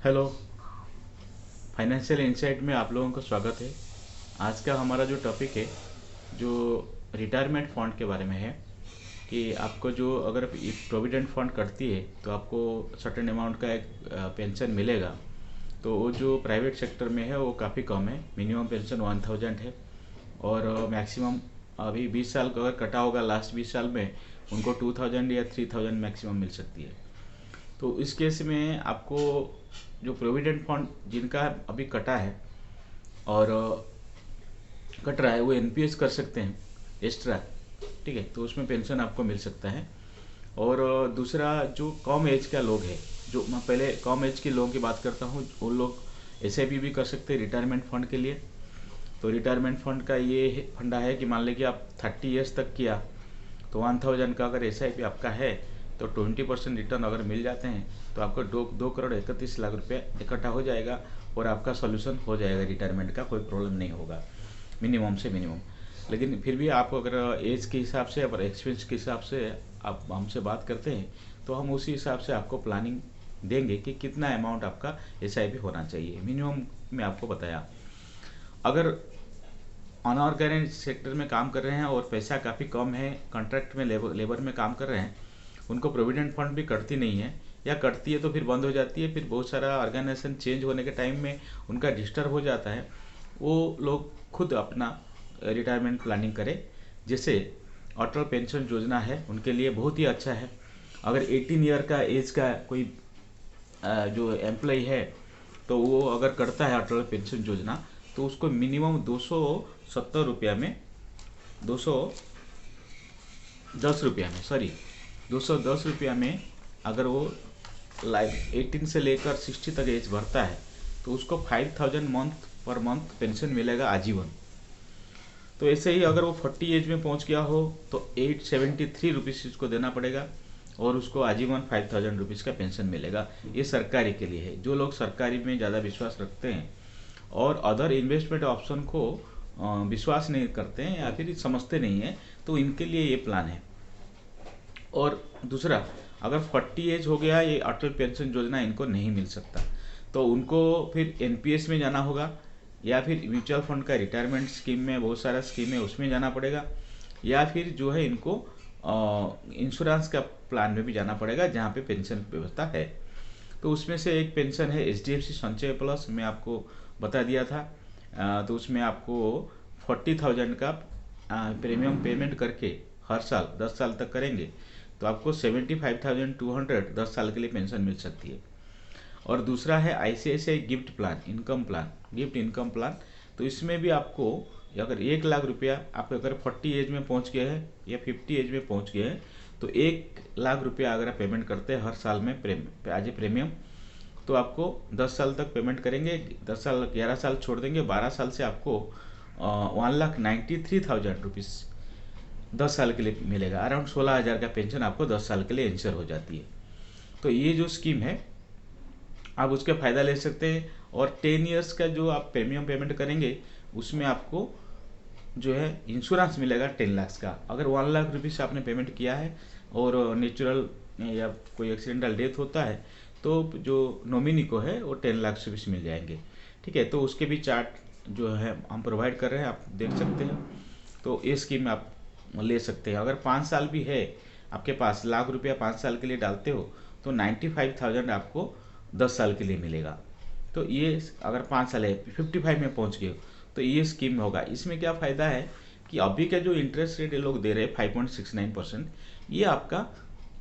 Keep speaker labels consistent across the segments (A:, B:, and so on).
A: Hello. Financial insight में आप लोगों का स्वागत है। आज का हमारा जो टॉपिक है, जो रिटायरमेंट फंड के बारे में है, कि आपको जो अगर प्रोविडेंट फंड कटती है तो आपको सर्टेन अमाउंट का एक पेंशन मिलेगा। तो वो जो प्राइवेट सेक्टर में है वो काफ़ी कम है। मिनिमम पेंशन 1000 है और मैक्सिमम अभी 20 साल का अगर कटा होगा लास्ट 20 साल में, उनको 2000 या 3000 मैक्सिमम मिल सकती है। तो इस केस में आपको जो प्रोविडेंट फंड जिनका अभी कटा है और कट रहा है, वो एनपीएस कर सकते हैं एक्स्ट्रा। ठीक है, तो उसमें पेंशन आपको मिल सकता है। और दूसरा, जो कम एज का लोग है, जो मैं पहले कम एज के लोगों की बात करता हूँ, उन लोग एसआईपी भी कर सकते हैं रिटायरमेंट फंड के लिए। तो रिटायरमेंट फंड का ये फंडा है कि मान लें कि आप 30 ईयर्स तक किया तो 1000 का अगर एसआईपी आपका है तो 20% रिटर्न अगर मिल जाते हैं तो आपको 2 करोड़ 31 लाख रुपये इकट्ठा हो जाएगा और आपका सोल्यूशन हो जाएगा। रिटायरमेंट का कोई प्रॉब्लम नहीं होगा मिनिमम से मिनिमम। लेकिन फिर भी आप अगर एज के हिसाब से और एक्सपीरियंस के हिसाब से आप हमसे बात करते हैं तो हम उसी हिसाब से आपको प्लानिंग देंगे कि कितना अमाउंट आपका एसआईपी होना चाहिए। मिनिमम में आपको बताया। अगर अनऑर्गेनाइज सेक्टर में काम कर रहे हैं और पैसा काफ़ी कम है, कॉन्ट्रैक्ट में लेबर में काम कर रहे हैं, उनको प्रोविडेंट फंड भी कटती नहीं है या कटती है तो फिर बंद हो जाती है। फिर बहुत सारा ऑर्गेनाइजेशन चेंज होने के टाइम में उनका डिस्टर्ब हो जाता है। वो लोग खुद अपना रिटायरमेंट प्लानिंग करें। जैसे अटल पेंशन योजना है, उनके लिए बहुत ही अच्छा है। अगर 18 ईयर का एज का कोई जो एम्प्लॉय है तो वो अगर करता है अटल पेंशन योजना, तो उसको मिनिमम 270 रुपया में, 210 रुपया में, सॉरी 210 रुपया में अगर वो लाइफ 18 से लेकर 60 तक एज भरता है तो उसको 5000 मंथ पर मंथ पेंशन मिलेगा आजीवन। तो ऐसे ही अगर वो 40 एज में पहुंच गया हो तो 873 रुपीज़ उसको देना पड़ेगा और उसको आजीवन 5000 रुपीज़ का पेंशन मिलेगा। ये सरकारी के लिए है। जो लोग सरकारी में ज़्यादा विश्वास रखते हैं और अदर इन्वेस्टमेंट ऑप्शन को विश्वास नहीं करते हैं या फिर समझते नहीं हैं, तो इनके लिए ये प्लान है। और दूसरा, अगर 40 एज हो गया, ये अटल पेंशन योजना इनको नहीं मिल सकता, तो उनको फिर एनपीएस में जाना होगा या फिर म्यूचुअल फंड का रिटायरमेंट स्कीम में, बहुत सारा स्कीम है उसमें जाना पड़ेगा, या फिर जो है इनको इंश्योरेंस का प्लान में भी जाना पड़ेगा जहाँ पे पेंशन व्यवस्था है। तो उसमें से एक पेंशन है एचडीएफसी संचय प्लस, मैं आपको बता दिया था। तो उसमें आपको 40,000 का प्रीमियम पेमेंट करके हर साल 10 साल तक करेंगे तो आपको 75,200 10 साल के लिए पेंशन मिल सकती है। और दूसरा है ICICI gift plan, income plan, gift income plan. तो इसमें भी आपको अगर 1 लाख रुपया आप अगर 40 एज में पहुंच गए हैं या 50 एज में पहुंच गए हैं तो 1 लाख रुपया अगर आप पेमेंट करते हैं हर साल में एज ए प्रीमियम, तो आपको 10 साल तक पेमेंट करेंगे। 10 साल 11 साल छोड़ देंगे, 12 साल से आपको 1,93,000 रुपीज़ 10 साल के लिए मिलेगा। अराउंड 16,000 का पेंशन आपको 10 साल के लिए इंश्योर हो जाती है। तो ये जो स्कीम है आप उसका फ़ायदा ले सकते हैं। और 10 इयर्स का जो आप प्रीमियम पेमेंट करेंगे उसमें आपको जो है इंश्योरेंस मिलेगा 10 लाख का। अगर 1 लाख रुपीज़ आपने पेमेंट किया है और नेचुरल या कोई एक्सीडेंटल डेथ होता है तो जो नॉमिनी को है वो 10 लाख रुपीज़ मिल जाएंगे। ठीक है, तो उसके भी चार्ट जो है हम प्रोवाइड कर रहे हैं, आप देख सकते हैं। तो ये स्कीम आप ले सकते हैं। अगर 5 साल भी है आपके पास, लाख रुपया 5 साल के लिए डालते हो तो 95,000 आपको 10 साल के लिए मिलेगा। तो ये अगर 5 साल है, 55 में पहुंच गए तो ये स्कीम होगा। इसमें क्या फ़ायदा है कि अभी का जो इंटरेस्ट रेट ये लोग दे रहे हैं 5.69%, ये आपका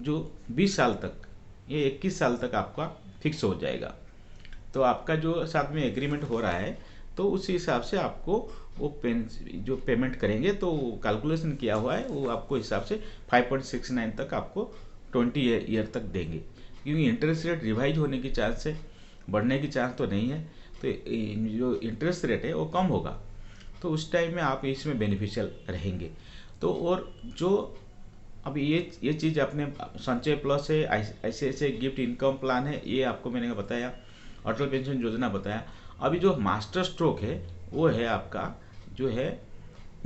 A: जो 20 साल तक, ये 21 साल तक आपका फिक्स हो जाएगा। तो आपका जो साथ में एग्रीमेंट हो रहा है तो उसी हिसाब से आपको वो जो पेमेंट करेंगे तो कैलकुलेशन किया हुआ है वो आपको हिसाब से 5.69 तक आपको 20 ईयर तक देंगे। क्योंकि इंटरेस्ट रेट रिवाइज होने की चांस है, बढ़ने की चांस तो नहीं है। तो जो इंटरेस्ट रेट है वो कम होगा, तो उस टाइम में आप इसमें बेनिफिशियल रहेंगे। तो और जो अभी ये चीज़ आपने संचय प्लस है, ऐसे गिफ्ट इनकम प्लान है, ये आपको मैंने बताया, अटल पेंशन योजना बताया। अभी जो मास्टर स्ट्रोक है वो है आपका जो है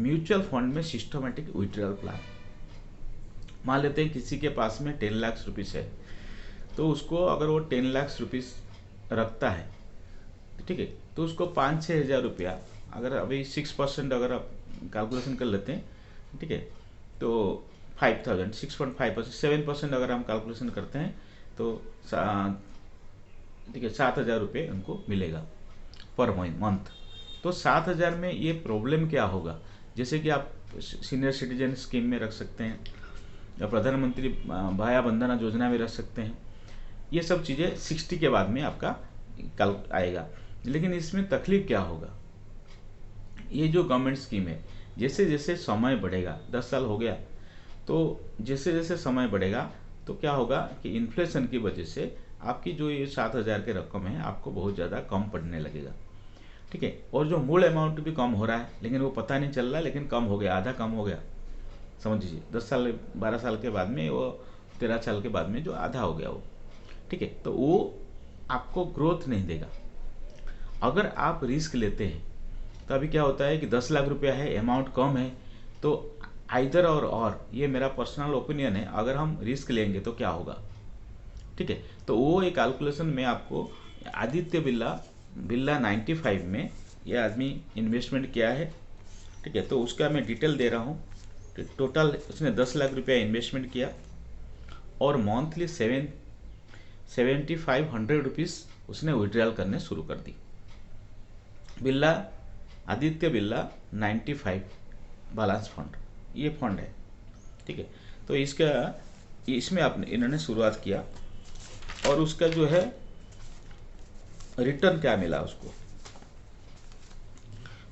A: म्यूचुअल फंड में सिस्टमेटिक विड्रॉल प्लान। मान लेते हैं किसी के पास में 10 लाख रुपीज़ है, तो उसको अगर वो 10 लाख रुपीज़ रखता है, ठीक है, तो उसको 5-6 हज़ार रुपया, अगर अभी 6% अगर आप कैलकुलेशन कर लेते हैं, ठीक है, तो 5,000 6.5%, 7% अगर हम कैलकुलेशन करते हैं तो ठीक है 7,000 रुपये उनको मिलेगा पर मंथ। तो 7,000 में ये प्रॉब्लम क्या होगा, जैसे कि आप सीनियर सिटीजन स्कीम में रख सकते हैं या प्रधानमंत्री भाया बंधना योजना में रख सकते हैं। ये सब चीज़ें 60 के बाद में आपका कल आएगा। लेकिन इसमें तकलीफ क्या होगा, ये जो गवर्नमेंट स्कीम है, जैसे जैसे समय बढ़ेगा, 10 साल हो गया, तो जैसे जैसे समय बढ़ेगा तो क्या होगा कि इन्फ्लेशन की वजह से आपकी जो ये 7,000 की रकम है आपको बहुत ज़्यादा कम पड़ने लगेगा, ठीक है। और जो मूल अमाउंट भी कम हो रहा है, लेकिन वो पता नहीं चल रहा, लेकिन कम हो गया, आधा कम हो गया, समझ लीजिए 10 साल 12 साल के बाद में वो 13 साल के बाद में जो आधा हो गया वो, ठीक है। तो वो आपको ग्रोथ नहीं देगा। अगर आप रिस्क लेते हैं तो अभी क्या होता है कि 10 लाख रुपया है, अमाउंट कम है, तो आइदर और ये मेरा पर्सनल ओपिनियन है, अगर हम रिस्क लेंगे तो क्या होगा, ठीक है। तो वो एक कैलकुलेशन में आपको आदित्य बिरला 95 में ये आदमी इन्वेस्टमेंट किया है, ठीक है। तो उसका मैं डिटेल दे रहा हूँ। टोटल उसने 10 लाख रुपया इन्वेस्टमेंट किया और मंथली 7,500 रुपीज़ उसने विड्रॉल करने शुरू कर दी। आदित्य बिरला 95 बैलेंस फंड, ये फंड है, ठीक है। तो इसमें इन्होंने शुरुआत किया और उसका जो है रिटर्न क्या मिला उसको,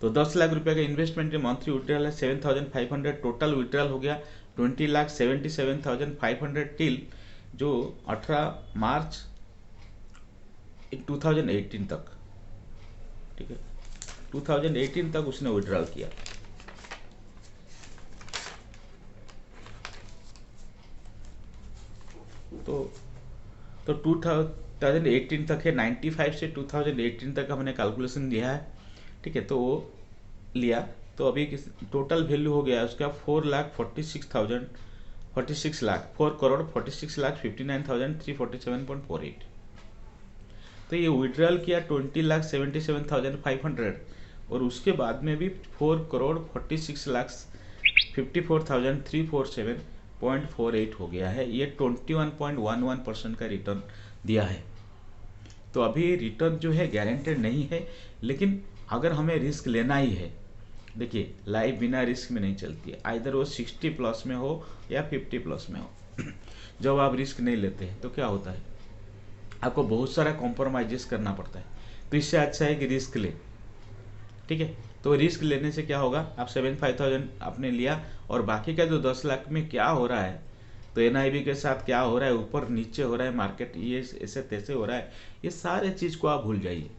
A: तो 10 लाख रुपए का इन्वेस्टमेंट मंथली विड्रॉल है 7,500, टोटल विड्रॉल हो गया 20,77,500 टिल जो 18 मार्च 2018 तक, ठीक है, 2018 तक उसने विड्रॉल किया। तो 2018 तक है, 95 से 2018 तक हमने कैलकुलेशन दिया है, ठीक है। तो वो लिया, तो अभी टोटल वैल्यू हो गया उसका 4,46,347,347,500। तो ये विड्रॉल किया 20,77,500 और उसके बाद में भी 4,46,54,347.48 हो गया है। ये 21.11% का रिटर्न दिया है। तो अभी रिटर्न जो है गारंटेड नहीं है, लेकिन अगर हमें रिस्क लेना ही है, देखिए लाइफ बिना रिस्क में नहीं चलती है, आइदर वो 60 प्लस में हो या 50 प्लस में हो। जब आप रिस्क नहीं लेते हैं तो क्या होता है, आपको बहुत सारा कॉम्प्रोमाइजेस करना पड़ता है। तो इससे अच्छा है कि रिस्क ले, ठीक है। तो रिस्क लेने से क्या होगा, आप 7,500 आपने लिया और बाकी का जो 10 लाख में क्या हो रहा है, तो NIB के साथ क्या हो रहा है, ऊपर नीचे हो रहा है मार्केट, ये ऐसे तैसे हो रहा है, ये सारे चीज़ को आप भूल जाइए,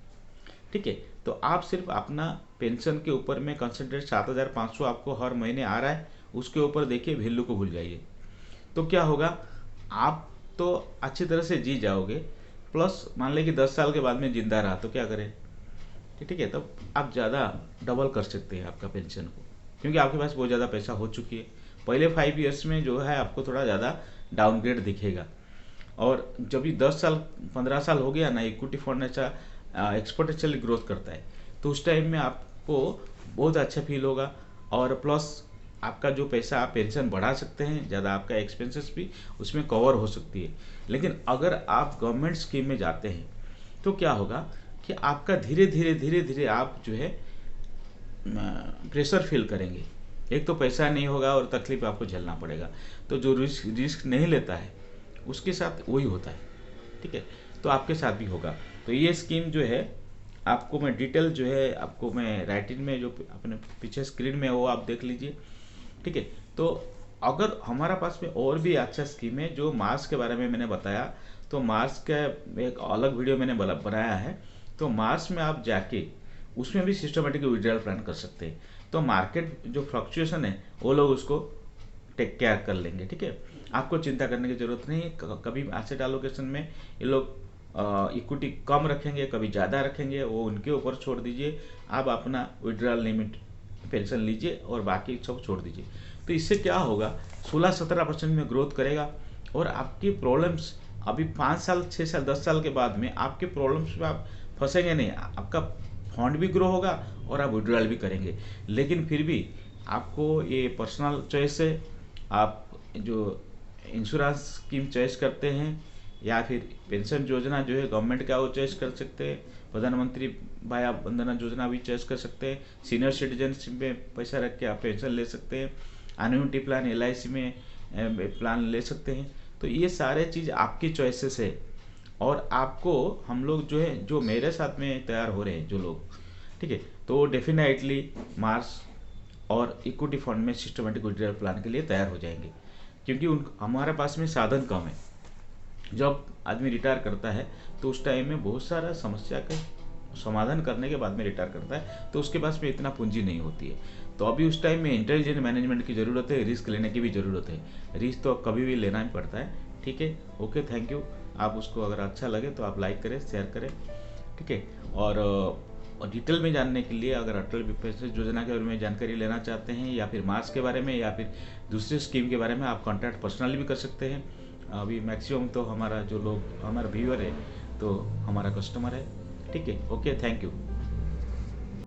A: ठीक है। तो आप सिर्फ अपना पेंशन के ऊपर में कंसंट्रेट, 7,500 आपको हर महीने आ रहा है, उसके ऊपर देखिए, वैल्यू को भूल जाइए। तो क्या होगा, आप तो अच्छी तरह से जी जाओगे, प्लस मान लें कि 10 साल के बाद में जिंदा रहा तो क्या करें, ठीक है। तब आप ज़्यादा डबल कर सकते हैं आपका पेंशन को, क्योंकि आपके पास बहुत ज़्यादा पैसा हो चुकी है। पहले 5 ईयर्स में जो है आपको थोड़ा ज़्यादा डाउनग्रेड दिखेगा, और जब भी 10 साल 15 साल हो गया ना, इक्विटी फंड अच्छा एक्सपोनेंशियली ग्रोथ करता है, तो उस टाइम में आपको बहुत अच्छा फील होगा, और प्लस आपका जो पैसा आप पेंशन बढ़ा सकते हैं, ज़्यादा आपका एक्सपेंसेस भी उसमें कवर हो सकती है। लेकिन अगर आप गवर्नमेंट स्कीम में जाते हैं तो क्या होगा कि आपका धीरे धीरे आप जो है प्रेशर फील करेंगे, एक तो पैसा नहीं होगा और तकलीफ आपको झेलना पड़ेगा। तो जो रिस्क नहीं लेता है उसके साथ वही होता है, ठीक है। तो आपके साथ भी होगा। तो ये स्कीम जो है आपको मैं डिटेल जो है आपको मैं राइटिंग में जो अपने पीछे स्क्रीन में वो आप देख लीजिए, ठीक है। तो अगर हमारा पास में और भी अच्छा स्कीम है, जो मार्स के बारे में मैंने बताया, तो मार्स का एक अलग वीडियो मैंने बनाया है। तो मार्स में आप जाके उसमें भी सिस्टमेटिक विड्रॉल प्लान कर सकते हैं। तो मार्केट जो फ्लक्चुएशन है वो लोग उसको टेक केयर कर लेंगे, ठीक है। आपको चिंता करने की जरूरत नहीं है। कभी एसेट एलोकेशन में ये लोग इक्विटी कम रखेंगे, कभी ज़्यादा रखेंगे, वो उनके ऊपर छोड़ दीजिए। आप अपना विड्रॉल लिमिट पेंशन लीजिए और बाकी सब छोड़ दीजिए। तो इससे क्या होगा, 16-17% में ग्रोथ करेगा और आपकी प्रॉब्लम्स अभी 5 साल 6 साल 10 साल के बाद में आपके प्रॉब्लम्स में आप फंसेंगे नहीं, आपका फंड भी ग्रो होगा और आप विड्रॉल भी करेंगे। लेकिन फिर भी आपको ये पर्सनल चॉइस है, आप जो इंश्योरेंस स्कीम चॉइस करते हैं या फिर पेंशन योजना जो है गवर्नमेंट का वो चॉइस कर सकते हैं, प्रधानमंत्री भाया बंधना योजना भी चॉइस कर सकते हैं, सीनियर सिटीजनशिप में पैसा रख के आप पेंशन ले सकते हैं, एन्युटी प्लान LIC में प्लान ले सकते हैं। तो ये सारे चीज़ आपकी चॉइसेस है। और आपको हम लोग जो है, जो मेरे साथ में तैयार हो रहे हैं जो लोग, ठीक है, तो डेफिनेटली मार्स और इक्विटी फंड में सिस्टमेटिक विड्रॉल प्लान के लिए तैयार हो जाएंगे, क्योंकि उन हमारे पास में साधन कम है। जब आदमी रिटायर करता है तो उस टाइम में बहुत सारा समस्या का समाधान करने के बाद में रिटायर करता है, तो उसके पास में इतना पूंजी नहीं होती है। तो अभी उस टाइम में इंटेलिजेंट मैनेजमेंट की ज़रूरत है, रिस्क लेने की भी ज़रूरत है। रिस्क तो कभी भी लेना ही पड़ता है, ठीक है। Okay, thank you. आप उसको अगर अच्छा लगे तो आप लाइक करें, शेयर करें, ठीक है। और डिटेल में जानने के लिए अगर अटल पेंशन योजना के बारे में जानकारी लेना चाहते हैं या फिर मार्स के बारे में या फिर दूसरी स्कीम के बारे में, आप कॉन्टैक्ट पर्सनली भी कर सकते हैं। अभी मैक्सिमम तो हमारा जो लोग हमारा व्यूअर है तो हमारा कस्टमर है, ठीक है। Okay, thank you.